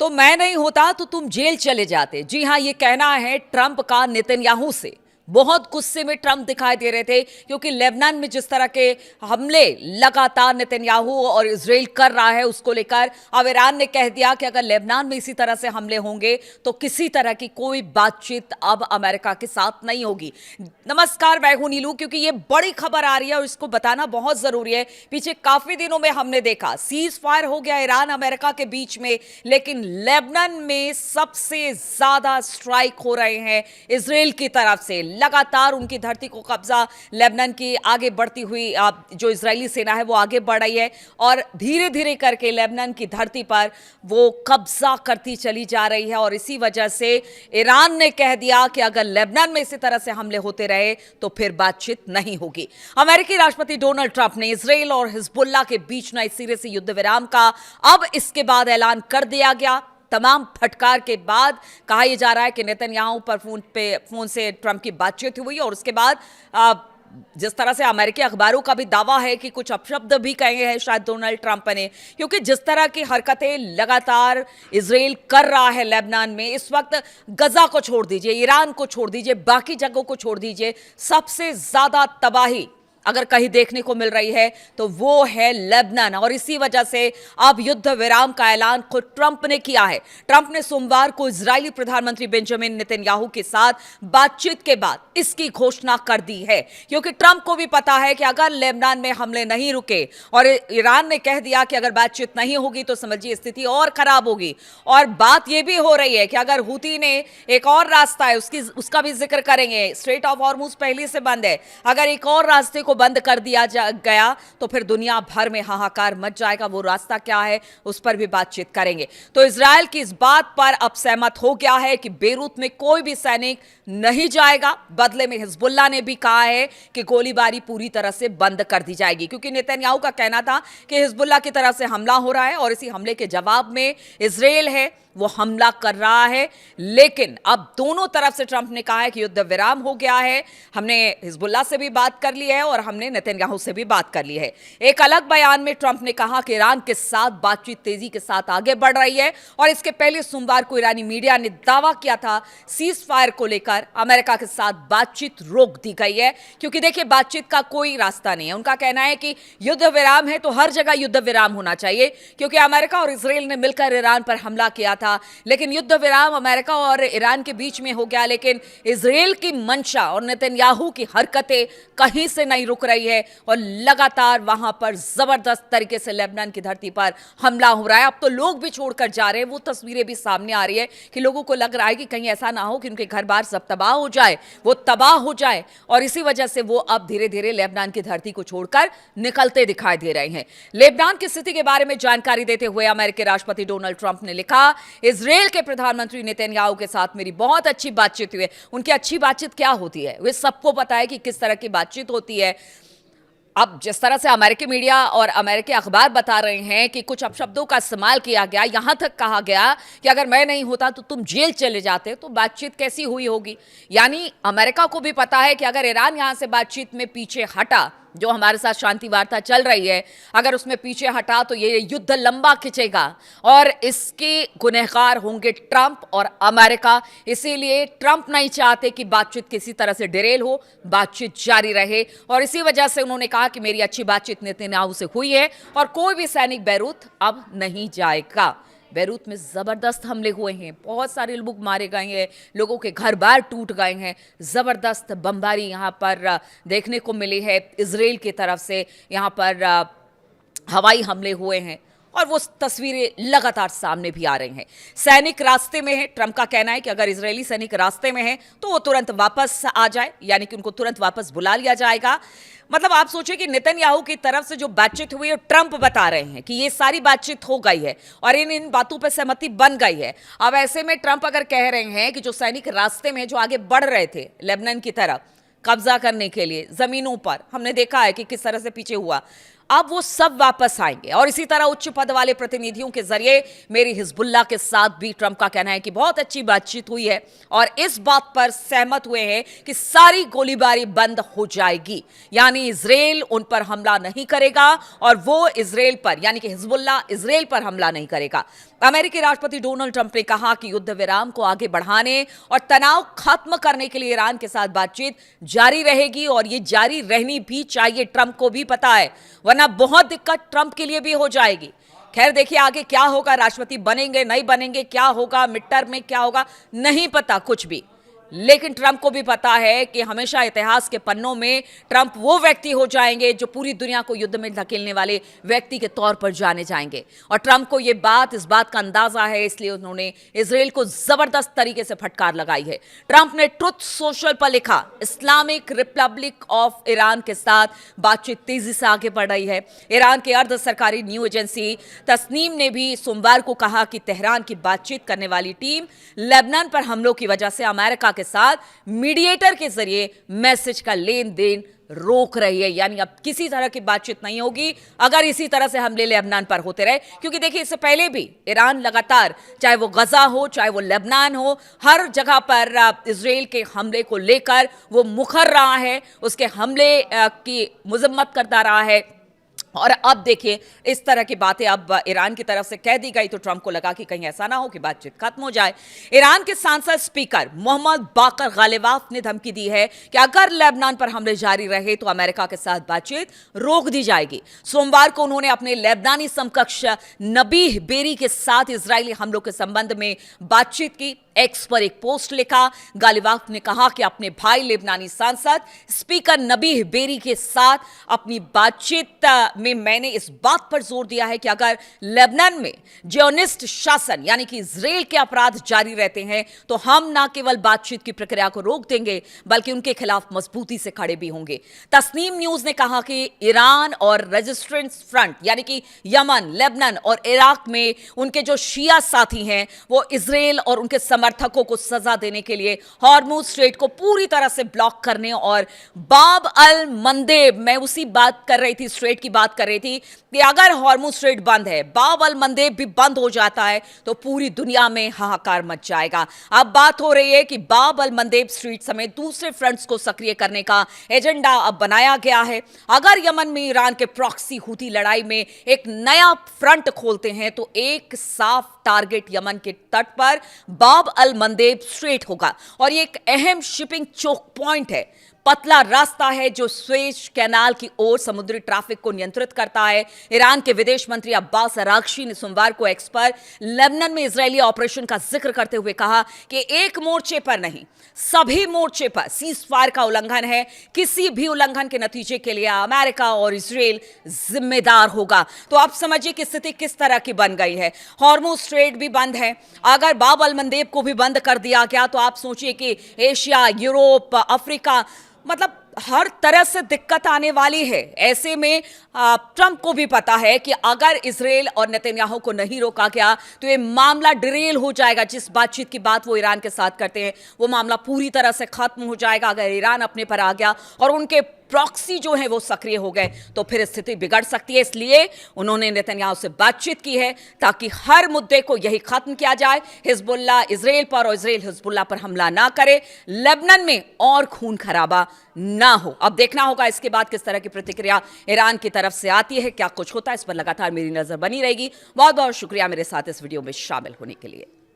तो मैं नहीं होता तो तुम जेल चले जाते। जी हां, ये कहना है ट्रंप का नेतन्याहू से। बहुत गुस्से में ट्रंप दिखाई दे रहे थे क्योंकि लेबनान में जिस तरह के हमले लगातार नेतन्याहू और इजराइल कर रहा है उसको लेकर अब ईरान ने कह दिया कि अगर लेबनान में इसी तरह से हमले होंगे तो किसी तरह की कोई बातचीत अब अमेरिका के साथ नहीं होगी। नमस्कार, मैं हूं नीलू। क्योंकि ये बड़ी खबर आ रही है और इसको बताना बहुत जरूरी है। पीछे काफी दिनों में हमने देखा सीज फायर हो गया ईरान अमेरिका के बीच में, लेकिन लेबनान में सबसे ज्यादा स्ट्राइक हो रहे हैं इजराइल की तरफ से। लगातार उनकी धरती को कब्जा लेबनान की आगे बढ़ती हुई जो इजरायली सेना है वो आगे बढ़ रही है और धीरे धीरे करके लेबनान की धरती पर वो कब्जा करती चली जा रही है। और इसी वजह से ईरान ने कह दिया कि अगर लेबनान में इसी तरह से हमले होते रहे तो फिर बातचीत नहीं होगी। अमेरिकी राष्ट्रपति डोनाल्ड ट्रंप ने इजराइल और हिजबुल्लाह के बीच नए सिरे से युद्ध विराम का अब इसके बाद ऐलान कर दिया गया। तमाम फटकार के बाद कहा यह जा रहा है कि नेतन्याहू पर फोन से ट्रंप की बातचीत हुई और उसके बाद जिस तरह से अमेरिकी अखबारों का भी दावा है कि कुछ अपशब्द भी कहे हैं शायद डोनाल्ड ट्रंप ने, क्योंकि जिस तरह की हरकतें लगातार इजराइल कर रहा है लेबनान में इस वक्त, गजा को छोड़ दीजिए, ईरान को छोड़ दीजिए, बाकी जगहों को छोड़ दीजिए, सबसे ज्यादा तबाही अगर कहीं देखने को मिल रही है तो वो है लेबनान। और इसी वजह से अब युद्ध विराम का ऐलान खुद ट्रंप ने किया है। ट्रंप ने सोमवार को इजरायली प्रधानमंत्री बेंजामिन नेतन्याहू के साथ बातचीत के बाद इसकी घोषणा कर दी है, क्योंकि ट्रंप को भी पता है कि अगर लेबनान में हमले नहीं रुके और ईरान ने कह दिया कि अगर बातचीत नहीं होगी तो समझिए स्थिति और खराब होगी। और बात यह भी हो रही है कि अगर हूती ने एक और रास्ता है उसका भी जिक्र करेंगे, स्ट्रेट ऑफ हॉर्मुज पहले से बंद है, अगर एक और रास्ते को बंद कर दिया गया तो फिर दुनिया भर में हाहाकार मच जाएगा। वो रास्ता क्या है उस पर भी बातचीत करेंगे। तो इजराइल की इस बात पर अब सहमत हो गया है कि बेरूत में कोई भी सैनिक नहीं जाएगा। बदले में हिजबुल्लाह ने भी कहा है कि गोलीबारी पूरी तरह से बंद कर दी जाएगी, क्योंकि नेतन्याहू का कहना था कि हिजबुल्लाह की तरफ से हमला हो रहा है और इसी हमले के जवाब में इजराइल है वो हमला कर रहा है। लेकिन अब दोनों तरफ से ट्रंप ने कहा है कि युद्ध विराम हो गया है, हमने हिजबुल्लाह से भी बात कर ली है और हमने नेतन्याहू से भी बात कर ली है। एक अलग बयान में ट्रंप ने कहा कि ईरान के साथ बातचीत तेजी के साथ आगे बढ़ रही है और इसके पहले सोमवार को ईरानी मीडिया ने दावा किया था सीज फायर को लेकर अमेरिका के साथ बातचीत रोक दी गई है, क्योंकि देखिए बातचीत का कोई रास्ता नहीं है। उनका कहना है कि युद्ध विराम है तो हर जगह युद्ध विराम होना चाहिए, क्योंकि अमेरिका और इजराइल ने मिलकर ईरान पर हमला किया था। लेकिन युद्ध विराम अमेरिका और ईरान के बीच में हो गया, लेकिन इजराइल की मंशा और नेतन्याहू की हरकतें कहीं से नहीं रुक रही है और लगातार वहां पर जबरदस्त तरीके से लेबनान की धरती पर हमला हो रहा है। अब तो लोग भी छोड़कर जा रहे हैं, वो तस्वीरें भी सामने आ रही है कि लोगों को लग रहा है कि कहीं ऐसा ना हो कि उनके घर बार सब तबाह हो जाए, वो तबाह हो जाए। और इसी वजह से वो अब धीरे धीरे लेबनान की धरती को छोड़कर निकलते दिखाई दे रहे हैं। लेबनान की स्थिति के बारे में जानकारी देते हुए अमेरिकी राष्ट्रपति डोनाल्ड ट्रंप ने लिखा, इजराइल के प्रधानमंत्री नेतन्याहू के साथ मेरी बहुत अच्छी बातचीत हुई है। उनकी अच्छी बातचीत क्या होती है वे सबको पता है कि किस तरह की बातचीत होती है। अब जिस तरह से अमेरिकी मीडिया और अमेरिकी अखबार बता रहे हैं कि कुछ अपशब्दों का इस्तेमाल किया गया, यहां तक कहा गया कि अगर मैं नहीं होता तो तुम जेल चले जाते, तो बातचीत कैसी हुई होगी। यानी अमेरिका को भी पता है कि अगर ईरान यहां से बातचीत में पीछे हटा, जो हमारे साथ शांति वार्ता चल रही है, अगर उसमें पीछे हटा तो ये युद्ध लंबा खिंचेगा और इसके गुनहगार होंगे ट्रंप और अमेरिका। इसीलिए ट्रंप नहीं चाहते कि बातचीत किसी तरह से डिरेल हो, बातचीत जारी रहे। और इसी वजह से उन्होंने कहा कि मेरी अच्छी बातचीत नेतन्याहू से हुई है और कोई भी सैनिक बेरूत अब नहीं जाएगा। बेरूत में जबरदस्त हमले हुए हैं, बहुत सारे लोग मारे गए हैं, लोगों के घर बार टूट गए हैं, जबरदस्त बमबारी यहाँ पर देखने को मिली है। इजराइल की तरफ से यहाँ पर हवाई हमले हुए हैं और वो तस्वीरें लगातार सामने भी आ रही हैं। सैनिक रास्ते में है, ट्रंप का कहना है कि अगर इजरायली सैनिक रास्ते में हैं तो वो तुरंत वापस आ जाए, यानी कि उनको तुरंत वापस बुला लिया जाएगा। मतलब आप सोचिए कि नेतन्याहू की तरफ से जो बातचीत हुई है ट्रंप बता रहे हैं कि ये सारी बातचीत हो गई है और इन बातों पर सहमति बन गई है। अब ऐसे में ट्रंप अगर कह रहे हैं कि जो सैनिक रास्ते में जो आगे बढ़ रहे थे लेबनान की तरफ कब्जा करने के लिए जमीनों पर, हमने देखा है कि किस तरह से पीछे हुआ, अब वो सब वापस आएंगे। और इसी तरह उच्च पद वाले प्रतिनिधियों के जरिए मेरी हिजबुल्लाह के साथ भी ट्रंप का कहना है कि बहुत अच्छी बातचीत हुई है और इस बात पर सहमत हुए हैं कि सारी गोलीबारी बंद हो जाएगी, यानी इजराइल उन पर हमला नहीं करेगा और वो इजराइल पर, यानी कि हिजबुल्लाह इजराइल पर हमला नहीं करेगा। अमेरिकी राष्ट्रपति डोनाल्ड ट्रंप ने कहा कि युद्ध विराम को आगे बढ़ाने और तनाव खत्म करने के लिए ईरान के साथ बातचीत जारी रहेगी और ये जारी रहनी भी चाहिए। ट्रंप को भी पता है, वरना बहुत दिक्कत ट्रंप के लिए भी हो जाएगी। खैर देखिए आगे क्या होगा, राष्ट्रपति बनेंगे नहीं बनेंगे, क्या होगा, मिड टर्म में क्या होगा, नहीं पता कुछ भी। लेकिन ट्रंप को भी पता है कि हमेशा इतिहास के पन्नों में ट्रंप वो व्यक्ति हो जाएंगे जो पूरी दुनिया को युद्ध में धकेलने वाले व्यक्ति के तौर पर जाने जाएंगे। और ट्रंप को इस बात का अंदाजा है, इसलिए उन्होंने इजराइल को जबरदस्त तरीके से फटकार लगाई है। ट्रंप ने ट्रुथ सोशल पर लिखा, इस्लामिक रिपब्लिक ऑफ ईरान के साथ बातचीत तेजी से आगे बढ़ रही है। ईरान की अर्ध सरकारी न्यूज एजेंसी तस्नीम ने भी सोमवार को कहा कि तेहरान की बातचीत करने वाली टीम लेबनान पर हमलों की वजह से अमेरिका के साथ मीडिएटर के जरिए मैसेज का लेन देन रोक रही है, यानी अब किसी तरह की बातचीत नहीं होगी अगर इसी तरह से हमले लेबनान पर होते रहे। क्योंकि देखिए इससे पहले भी ईरान लगातार, चाहे वो गजा हो चाहे वो लेबनान हो, हर जगह पर इजराइल के हमले को लेकर वो मुखर रहा है, उसके हमले की मजम्मत करता रहा है। और अब देखिए इस तरह की बातें अब ईरान की तरफ से कह दी गई तो ट्रंप को लगा कि कहीं ऐसा ना हो कि बातचीत खत्म हो जाए। ईरान के सांसद स्पीकर मोहम्मद बाकर गालिबाफ ने धमकी दी है कि अगर लेबनान पर हमले जारी रहे तो अमेरिका के साथ बातचीत रोक दी जाएगी। सोमवार को उन्होंने अपने लेबनानी समकक्ष नबीह बेरी के साथ इजरायली हमलों के संबंध में बातचीत की। एक्स पर एक पोस्ट लिखा, गालिबाफ ने कहा कि अपने भाई लेबनानी सांसद स्पीकर नबीह बेरी के साथ अपनी बातचीत में मैंने इस बात पर जोर दिया है कि अगर लेबनान में जियोनिस्ट शासन यानी कि इजराइल के अपराध जारी रहते हैं तो हम न केवल बातचीत की प्रक्रिया को रोक देंगे बल्कि उनके खिलाफ मजबूती से खड़े भी होंगे। तस्नीम न्यूज ने कहा कि ईरान और रेजिस्टेंस फ्रंट यानी कि यमन, लेबनान और इराक में उनके जो शिया साथी हैं वो इजराइल और उनके समर्थकों को सजा देने के लिए हॉर्मुज स्ट्रेट को पूरी तरह से ब्लॉक करने और बाब अल मंदेब, मैं उसी बात कर रही थी, स्ट्रेट की बात कर रही थी कि अगर हॉर्मुज स्ट्रेट बंद है, बाब अल मंदेब भी बंद हो जाता है तो पूरी दुनिया में हाहाकार मच जाएगा। अब बात हो रही है कि बाब अल मंदेब स्ट्रीट समेत दूसरे फ्रंट्स को सक्रिय करने का एजेंडा अब बनाया गया है। अगर यमन में ईरान के प्रॉक्सी हुती लड़ाई में एक नया फ्रंट खोलते हैं तो एक साफ टारगेट यमन के तट पर बाब अल मंदेब स्ट्रेट होगा और ये एक अहम शिपिंग चोक पॉइंट है, पतला रास्ता है जो स्वेज कैनाल की ओर समुद्री ट्रैफिक को नियंत्रित करता है। ईरान के विदेश मंत्री अब्बास अरागची ने सोमवार को एक्स पर लेबनान में इजरायली ऑपरेशन का जिक्र करते हुए कहा कि एक मोर्चे पर नहीं, सभी मोर्चे पर सीज फायर का उल्लंघन है। किसी भी उल्लंघन के नतीजे के लिए अमेरिका और इजराइल जिम्मेदार होगा। तो आप समझिए कि स्थिति किस तरह की बन गई है। हॉर्मुज स्ट्रेट भी बंद है, अगर बाब अल मंदेब को भी बंद कर दिया गया तो आप सोचिए कि एशिया, यूरोप, अफ्रीका, मतलब हर तरह से दिक्कत आने वाली है। ऐसे में ट्रंप को भी पता है कि अगर इजराइल और नेतन्याहू को नहीं रोका गया तो ये मामला डिरेल हो जाएगा। जिस बातचीत की बात वो ईरान के साथ करते हैं वो मामला पूरी तरह से खत्म हो जाएगा। अगर ईरान अपने पर आ गया और उनके प्रॉक्सी जो है वो सक्रिय हो गए तो फिर स्थिति बिगड़ सकती है। इसलिए उन्होंने नेतन्याहू से बातचीत की है ताकि हर मुद्दे को यही खत्म किया जाए, हिजबुल्लाह इजराइल पर और इजराइल हिजबुल्लाह पर हमला ना करे, लेबनान में और खून खराबा ना हो। अब देखना होगा इसके बाद किस तरह की प्रतिक्रिया ईरान की तरफ से आती है, क्या कुछ होता है, इस पर लगातार मेरी नजर बनी रहेगी। बहुत बहुत शुक्रिया मेरे साथ इस वीडियो में शामिल होने के लिए।